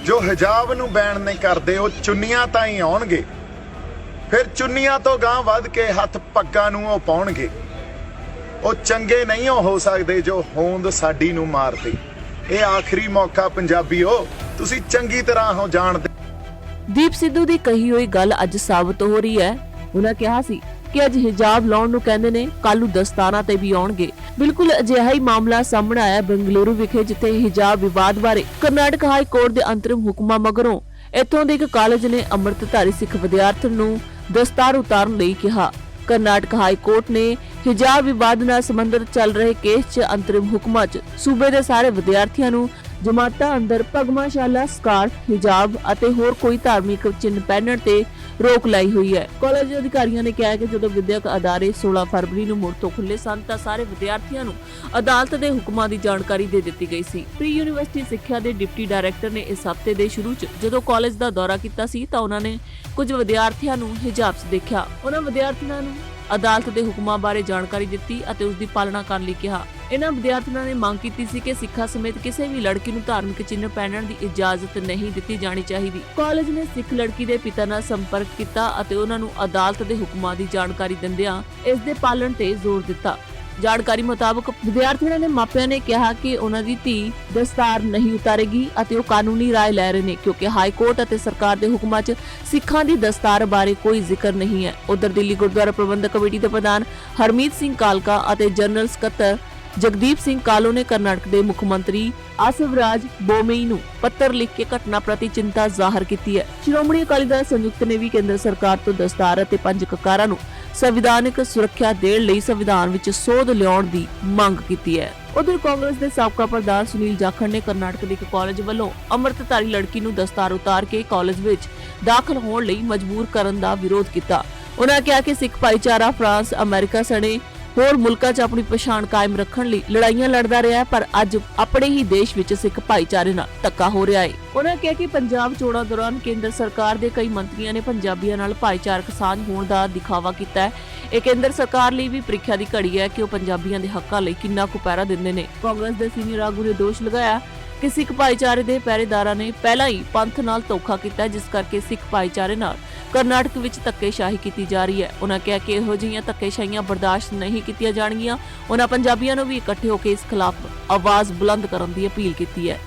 ਜੋ ਹਿਜਾਬ ਨੂੰ ਬੈਨ ਨਹੀਂ ਕਰਦੇ ਉਹ ਚੁੰਨੀਆਂ ਤਾਂ ਹੀ ਆਉਣਗੇ, ਫਿਰ ਚੁੰਨੀਆਂ ਤੋਂ ਗਾਂਹ ਵੱਧ ਕੇ ਹੱਥ ਪੱਗਾਂ ਨੂੰ ਉਹ ਪਾਉਣਗੇ। ਉਹ ਚੰਗੇ ਨਹੀਂ ਹੋ ਸਕਦੇ ਜੋ ਹੋਂਦ ਸਾਡੀ ਨੂੰ ਮਾਰਦੇ। ਇਹ ਆਖਰੀ ਮੌਕਾ ਪੰਜਾਬੀਓ, ਤੁਸੀਂ ਚੰਗੀ ਤਰ੍ਹਾਂ ਹੋ ਜਾਣਦੇ। ਦੀਪ ਸਿੱਧੂ ਦੀ ਕਹੀ ਹੋਈ ਗੱਲ ਅੱਜ ਸਾਬਤ ਹੋ ਰਹੀ ਹੈ। ਉਹਨਾਂ ਕਿਹਾ ਸੀ ਕਿ ਅੱਜ ਹਿਜਾਬ ਲਾਉਣ ਨੂੰ ਕਹਿੰਦੇ ਨੇ, ਕੱਲ ਨੂੰ ਦਸਤਾਨਾ ਤੇ ਵੀ ਆਉਣਗੇ। ਬਿਲਕੁਲ ਅਜਿਹਾ ਹੀ ਮਾਮਲਾ ਸਾਹਮਣੇ ਆਇਆ ਬੰਗਲੁਰੂ ਵਿਖੇ, ਜਿੱਥੇ ਹਿਜਾਬ ਵਿਵਾਦ ਬਾਰੇ ਕਰਨਾਟਕ ਹਾਈ ਕੋਰਟ ਦੇ ਅੰਤਰਿਮ ਹੁਕਮਾਂ ਮਗਰੋਂ ਇੱਥੋਂ ਦੇ ਇੱਕ ਕਾਲਜ ਨੇ ਅੰਮ੍ਰਿਤਧਾਰੀ ਸਿੱਖ ਵਿਦਿਆਰਥਣ ਨੂੰ ਦਸਤਾਰ ਉਤਾਰਨ ਲਈ ਕਿਹਾ। ਕਰਨਾਟਕ ਹਾਈ ਕੋਰਟ ਨੇ ਹਿਜਾਬ ਵਿਵਾਦ ਨਾਲ ਸੰਬੰਧਿਤ ਚੱਲ ਰਹੇ ਕੇਸ 'ਚ ਅੰਤਰਿਮ ਹੁਕਮਾਂ 'ਚ ਸੂਬੇ ਦੇ ਸਾਰੇ ਵਿਦਿਆਰਥੀਆਂ ਨੂੰ ਜਮਾਤਾਂ ਅੰਦਰ ਪਗਮਾਸ਼ਾਲਾ, ਸਕਾਰਫ, ਹਿਜਾਬ ਅਤੇ ਹੋਰ ਕੋਈ ਧਾਰਮਿਕ ਚਿੰਨ੍ਹ ਪਹਿਨਣ ਤੇ ਰੋਕ ਲਾਈ ਹੋਈ ਹੈ। ਕਾਲਜ ਅਧਿਕਾਰੀਆਂ ਨੇ ਕਿਹਾ ਕਿ ਜਦੋਂ ਵਿਦਿਅਕ ਅਦਾਰੇ 16 ਫਰਵਰੀ ਨੂੰ ਮੁੜ ਤੋਂ ਖੁੱਲੇ ਸਨ ਤਾਂ ਸਾਰੇ ਵਿਦਿਆਰਥੀਆਂ ਨੂੰ ਅਦਾਲਤ ਦੇ ਹੁਕਮਾਂ ਦੀ ਜਾਣਕਾਰੀ ਦੇ ਦਿੱਤੀ ਗਈ ਸੀ। ਪ੍ਰੀ ਯੂਨੀਵਰਸਿਟੀ ਸਿੱਖਿਆ ਦੇ ਡਿਪਟੀ ਡਾਇਰੈਕਟਰ ਨੇ ਇਸ ਹਫ਼ਤੇ ਦੇ ਸ਼ੁਰੂ 'ਚ ਜਦੋਂ ਕਾਲਜ ਦਾ ਦੌਰਾ ਕੀਤਾ ਸੀ ਤਾਂ ਉਹਨਾਂ ਨੇ ਕੁਝ ਵਿਦਿਆਰਥੀਆਂ ਨੂੰ ਹਿਜਾਬ 'ਚ ਦੇਖਿਆ। ਉਹਨਾਂ ਵਿਦਿਆਰਥੀਆਂ ਨੂੰ ਅਦਾਲਤ ਦੇ ਹੁਕਮਾਂ ਬਾਰੇ ਜਾਣਕਾਰੀ ਦਿੱਤੀ ਅਤੇ ਉਸ ਦੀ ਪਾਲਣਾ ਕਰਨ ਲਈ ਕਿਹਾ। ਇਹਨਾਂ ਵਿਦਿਆਰਥੀਆਂ ਨੇ ਮੰਗ ਕੀਤੀ ਸੀ ਕਿ ਸਿੱਖਾਂ ਸਮੇਤ ਕਿਸੇ ਵੀ ਲੜਕੀ ਨੂੰ ਧਾਰਮਿਕ ਚਿੰਨ੍ਹ ਪਹਿਨਣ ਦੀ ਇਜਾਜ਼ਤ ਨਹੀਂ ਦਿੱਤੀ ਜਾਣੀ ਚਾਹੀਦੀ। ਕਾਲਜ ਨੇ ਸਿੱਖ ਲੜਕੀ ਦੇ ਪਿਤਾ ਨਾਲ ਸੰਪਰਕ ਕੀਤਾ ਅਤੇ ਉਹਨਾਂ ਨੂੰ ਅਦਾਲਤ ਦੇ ਹੁਕਮਾਂ ਦੀ ਜਾਣਕਾਰੀ ਦਿੰਦਿਆਂ ਇਸ ਦੇ ਪਾਲਣ ਤੇ ਜ਼ੋਰ ਦਿੱਤਾ। ਜਾਣਕਾਰੀ ਮੁਤਾਬਕ ਵਿਦਿਆਰਥੀਆਂ ਦੇ ਮਾਪਿਆਂ ਨੇ ਕਿਹਾ ਕਿ ਉਹਨਾਂ ਦੀ ਧੀ ਦਸਤਾਰ ਨਹੀਂ ਉਤਾਰੇਗੀ ਅਤੇ ਉਹ ਕਾਨੂੰਨੀ ਰਾਏ ਲੈ ਰਹੇ ਨੇ, ਕਿਉਂਕਿ ਹਾਈ ਕੋਰਟ ਅਤੇ ਸਰਕਾਰ ਦੇ ਹੁਕਮਾਂ 'ਚ ਸਿੱਖਾਂ ਦੀ ਦਸਤਾਰ ਬਾਰੇ ਕੋਈ ਜ਼ਿਕਰ ਨਹੀਂ ਹੈ। ਉਧਰ ਦਿੱਲੀ ਗੁਰਦੁਆਰਾ ਪ੍ਰਬੰਧਕ ਕਮੇਟੀ ਦੇ ਪ੍ਰਧਾਨ ਹਰਮੀਤ ਸਿੰਘ ਕਾਲਕਾ ਅਤੇ ਜਨਰਲ ਸਕੱਤਰ ਜਗਦੀਪ ਸਿੰਘ ਕਾਲੋ ਨੇ ਕਰਨਾਟਕ ਦੇ ਮੁੱਖ ਮੰਤਰੀ ਆਸਿਫਰਾਜ ਬੋਮੇਈ ਨੂੰ ਪੱਤਰ ਲਿਖ ਕੇ ਘਟਨਾ ਪ੍ਰਤੀ ਚਿੰਤਾ ਜ਼ਾਹਰ ਕੀਤੀ ਹੈ। ਸ਼੍ਰੋਮਣੀ ਅਕਾਲੀ ਦਲ ਸੰਯੁਕਤ ਨੇ ਵੀ ਕੇਂਦਰ ਸਰਕਾਰ ਤੋਂ ਦਸਤਾਰ ਅਤੇ ਪੰਜ ਕਕਾਰਾਂ ਨੂੰ ਸੰਵਿਧਾਨਕ ਸੁਰੱਖਿਆ ਦੇਣ ਲਈ ਸੰਵਿਧਾਨ ਵਿੱਚ ਸੋਧ ਲਿਆਉਣ ਦੀ ਮੰਗ ਕੀਤੀ ਹੈ। ਉਧਰ ਕਾਂਗਰਸ ਦੇ ਸਾਬਕਾ ਪ੍ਰਧਾਨ ਸੁਨੀਲ ਜਾਖੜ ਨੇ ਕਰਨਾਟਕ ਦੇ ਇੱਕ ਕਾਲਜ ਵੱਲੋਂ ਅੰਮ੍ਰਿਤਧਾਰੀ ਲੜਕੀ ਨੂੰ ਦਸਤਾਰ ਉਤਾਰ ਕੇ ਕਾਲਜ ਵਿੱਚ ਦਾਖਲ ਹੋਣ ਲਈ ਮਜਬੂਰ ਕਰਨ ਦਾ ਵਿਰੋਧ ਕੀਤਾ। ਉਹਨਾਂ ਕਿਹਾ ਕਿ ਸਿੱਖ ਭਾਈਚਾਰਾ ਫਰਾਂਸ, ਅਮਰੀਕਾ ਸਣੇ ਹੋਰ ਮੁਲਕਾਂ 'ਚ ਆਪਣੀ ਪਛਾਣ ਕਾਇਮ ਰੱਖਣ ਲਈ ਲੜਾਈਆਂ ਲੜਦਾ ਰਿਹਾ ਹੈ, ਪਰ ਅੱਜ ਆਪਣੇ ਹੀ ਦੇਸ਼ ਵਿੱਚ ਸਿੱਖ ਭਾਈਚਾਰੇ ਨਾਲ ਧੱਕਾ ਹੋ ਰਿਹਾ ਹੈ। ਉਹਨਾਂ ਕਿਹਾ ਕਿ ਪੰਜਾਬ ਚੋਣਾਂ ਦੌਰਾਨ ਕੇਂਦਰ ਸਰਕਾਰ ਦੇ ਕਈ ਮੰਤਰੀਆਂ ਨੇ ਪੰਜਾਬੀਆਂ ਨਾਲ ਭਾਈਚਾਰਕ ਸਾਂਝ ਹੋਣ ਦਾ ਦਿਖਾਵਾ ਕੀਤਾ ਹੈ। ਇਹ ਕੇਂਦਰ ਸਰਕਾਰ ਲਈ ਵੀ ਪ੍ਰੀਖਿਆ ਦੀ ਘੜੀ ਹੈ ਕਿ ਉਹ ਪੰਜਾਬੀਆਂ ਦੇ ਹੱਕਾਂ ਲਈ ਕਿੰਨਾ ਕੁ ਪਹਿਰਾ ਦਿੰਦੇ ਨੇ। ਕਾਂਗਰਸ ਦੇ ਸੀਨੀਅਰ ਆਗੂ ਨੇ ਦੋਸ਼ ਲਗਾਇਆ ਕਿ ਸਿੱਖ ਭਾਈਚਾਰੇ ਦੇ ਪਹਿਰੇਦਾਰਾਂ ਨੇ ਪਹਿਲਾਂ ਹੀ ਪੰਥ ਨਾਲ ਧੋਖਾ ਕੀਤਾ, ਜਿਸ ਕਰਕੇ ਸਿੱਖ ਭਾਈਚਾਰੇ ਨਾਲ ਕਰਨਾਟਕ ਵਿੱਚ ਧੱਕੇਸ਼ਾਹੀ ਕੀਤੀ ਜਾ ਰਹੀ ਹੈ। ਉਹਨਾਂ ਕਿਹਾ ਕਿ ਇਹੋ ਜਿਹੀਆਂ ਧੱਕੇਸ਼ਾਹੀਆਂ ਬਰਦਾਸ਼ਤ ਨਹੀਂ ਕੀਤੀਆਂ ਜਾਣਗੀਆਂ। ਉਹਨਾਂ ਪੰਜਾਬੀਆਂ ਨੂੰ ਵੀ ਇਕੱਠੇ ਹੋ ਕੇ ਇਸ ਖਿਲਾਫ ਆਵਾਜ਼ ਬੁਲੰਦ ਕਰਨ ਦੀ ਅਪੀਲ ਕੀਤੀ ਹੈ।